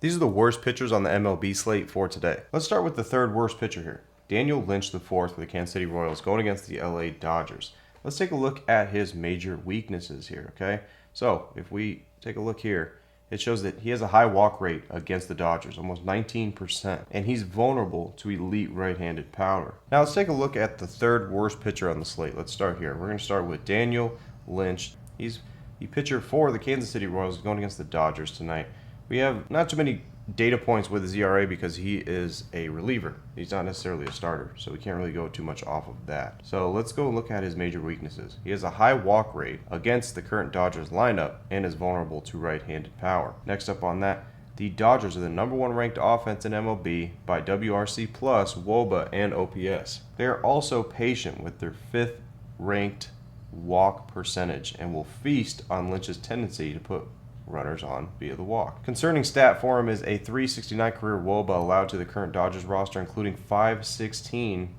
These are the worst pitchers on the MLB slate for today. Let's start with the third worst pitcher here. Daniel Lynch IV for the Kansas City Royals going against the LA Dodgers. Let's take a look at his major weaknesses here, okay? So if we take a look here, it shows that he has a high walk rate against the Dodgers, almost 19%, and he's vulnerable to elite right-handed power. Now let's take a look at the third worst pitcher on the slate. Let's start here. We're going to start with Daniel Lynch. He's the pitcher for the Kansas City Royals going against the Dodgers tonight. We have not too many data points with his ERA because he is a reliever. He's not necessarily a starter, so we can't really go too much off of that. So let's go look at his major weaknesses. He has a high walk rate against the current Dodgers lineup and is vulnerable to right-handed power. Next up on that, the Dodgers are the #1 ranked offense in MLB by WRC+, WOBA, and OPS. They are also patient with their 5th ranked walk percentage and will feast on Lynch's tendency to put runners on via the walk. Concerning stat for him is a 369 career WOBA allowed to the current Dodgers roster, including 516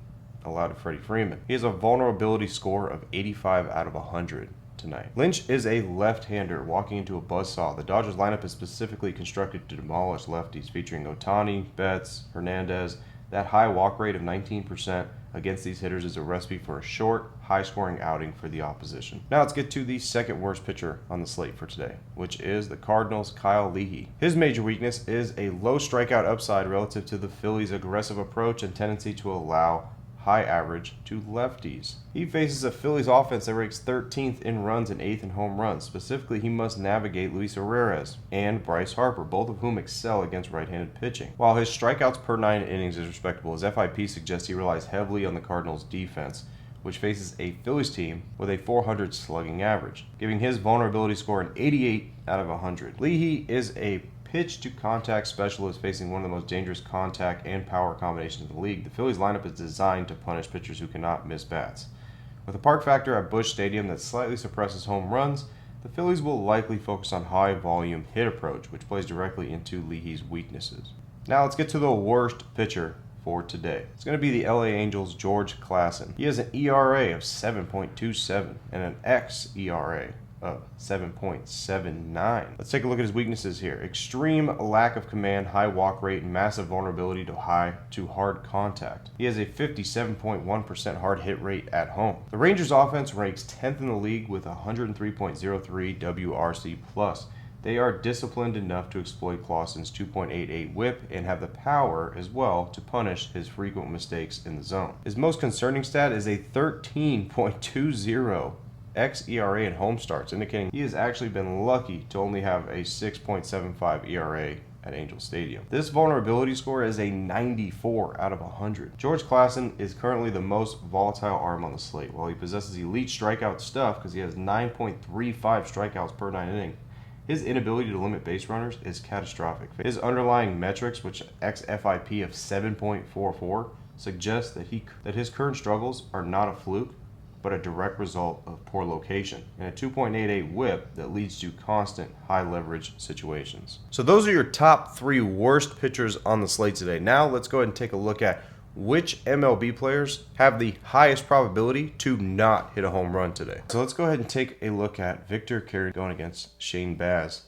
allowed to Freddie Freeman. He has a vulnerability score of 85 out of 100 tonight. Lynch is a left-hander walking into a buzzsaw. The Dodgers lineup is specifically constructed to demolish lefties, featuring Ohtani, Betts, Hernandez. That high walk rate of 19% against these hitters is a recipe for a short, high-scoring outing for the opposition. Now let's get to the second worst pitcher on the slate for today, which is the Cardinals' Kyle Leahy. His major weakness is a low strikeout upside relative to the Phillies' aggressive approach and tendency to allow high average to lefties. He faces a Phillies offense that ranks 13th in runs and 8th in home runs. Specifically, he must navigate Luis Arraez and Bryce Harper, both of whom excel against right-handed pitching. While his strikeouts per 9 innings is respectable, his FIP suggests he relies heavily on the Cardinals' defense, which faces a Phillies team with a .400 slugging average, giving his vulnerability score an 88 out of 100. Leahy is a pitch-to-contact specialist facing one of the most dangerous contact and power combinations in the league. The Phillies lineup is designed to punish pitchers who cannot miss bats. With a park factor at Busch Stadium that slightly suppresses home runs, the Phillies will likely focus on high-volume hit approach, which plays directly into Leahy's weaknesses. Now let's get to the worst pitcher for today. It's going to be the LA Angels' George Klassen. He has an ERA of 7.27 and an xERA of 7.79. Let's take a look at his weaknesses here. Extreme lack of command, high walk rate, and massive vulnerability to hard contact. He has a 57.1% hard hit rate at home. The Rangers offense ranks 10th in the league with 103.03 WRC+. They are disciplined enough to exploit Clausen's 2.88 whip and have the power as well to punish his frequent mistakes in the zone. His most concerning stat is a 13.20 xERA in home starts, indicating he has actually been lucky to only have a 6.75 ERA at Angel Stadium. This vulnerability score is a 94 out of 100. George Klassen is currently the most volatile arm on the slate. While he possesses elite strikeout stuff because he has 9.35 strikeouts per 9 innings, his inability to limit base runners is catastrophic. His underlying metrics, which xFIP of 7.44, suggest that his current struggles are not a fluke, but a direct result of poor location, and a 2.88 whip that leads to constant high leverage situations. So those are your top 3 worst pitchers on the slate today. Now let's go ahead and take a look at which MLB players have the highest probability to not hit a home run today. So let's go ahead and take a look at Victor Carey going against Shane Baz.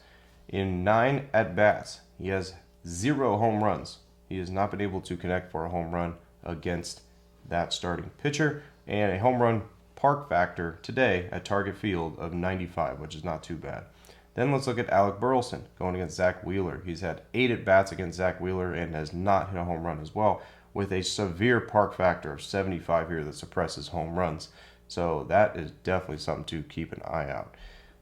In 9 at-bats, he has 0 home runs. He has not been able to connect for a home run against that starting pitcher, and a home run park factor today at Target Field of 95, which is not too bad. Then let's look at Alec Burleson going against Zach Wheeler. He's had 8 at-bats against Zach Wheeler and has not hit a home run as well, with a severe park factor of 75 here that suppresses home runs. So that is definitely something to keep an eye out.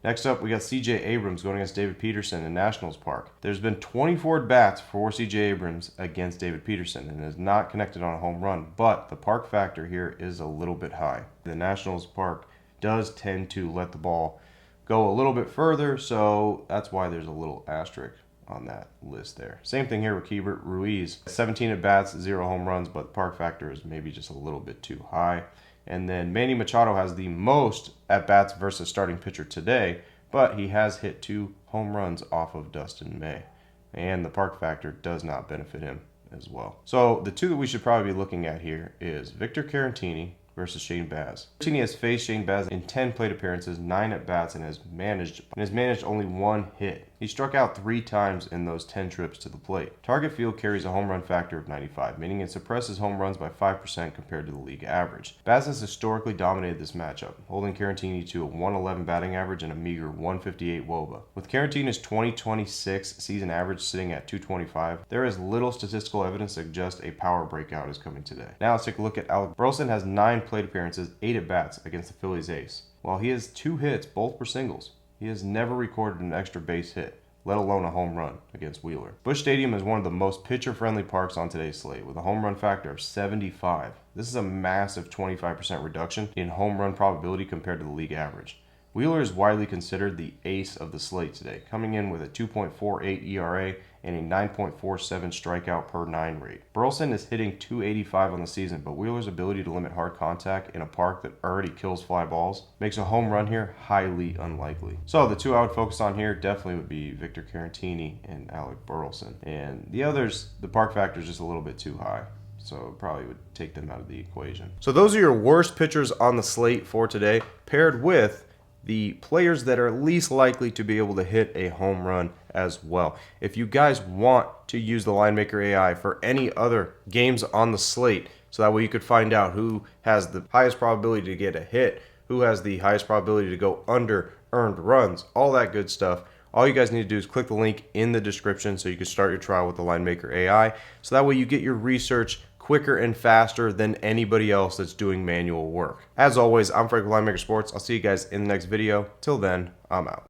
Next up, we got C.J. Abrams going against David Peterson in Nationals Park. There's been 24 at-bats for C.J. Abrams against David Peterson and is not connected on a home run, but the park factor here is a little bit high. The Nationals Park does tend to let the ball go a little bit further, so that's why there's a little asterisk on that list there. Same thing here with Keibert Ruiz. 17 at-bats, 0 home runs, but the park factor is maybe just a little bit too high. And then Manny Machado has the most at-bats versus starting pitcher today, but he has hit 2 home runs off of Dustin May. And the park factor does not benefit him as well. So the 2 that we should probably be looking at here is Victor Caratini versus Shane Baz. Caratini has faced Shane Baz in 10 plate appearances, 9 at-bats, and has managed only 1 hit He struck out 3 times in those 10 trips to the plate. Target Field carries a home run factor of 95, meaning it suppresses home runs by 5% compared to the league average. Baz has historically dominated this matchup, holding Caratini to a 111 batting average and a meager 158 WOBA. With Caratini's 2026 season average sitting at 225, there is little statistical evidence to suggest a power breakout is coming today. Now let's take a look at Alec Burleson. Has 9 plate appearances, 8 at-bats against the Phillies ace. While he has 2 hits, both were singles, he has never recorded an extra base hit, let alone a home run against Wheeler. Busch Stadium is one of the most pitcher-friendly parks on today's slate, with a home run factor of 75. This is a massive 25% reduction in home run probability compared to the league average. Wheeler is widely considered the ace of the slate today, coming in with a 2.48 ERA and a 9.47 strikeout per 9 rate. Burleson is hitting 285 on the season, but Wheeler's ability to limit hard contact in a park that already kills fly balls makes a home run here highly unlikely. So the 2 I would focus on here definitely would be Victor Caratini and Alec Burleson. And the others, the park factor is just a little bit too high, so probably would take them out of the equation. So those are your worst pitchers on the slate for today, paired with the players that are least likely to be able to hit a home run as well. If you guys want to use the Linemaker AI for any other games on the slate, so that way you could find out who has the highest probability to get a hit, who has the highest probability to go under earned runs, all that good stuff, all you guys need to do is click the link in the description so you can start your trial with the Linemaker AI. So that way you get your research quicker and faster than anybody else that's doing manual work. As always, I'm Frank with Linemaker Sports. I'll see you guys in the next video. Till then, I'm out.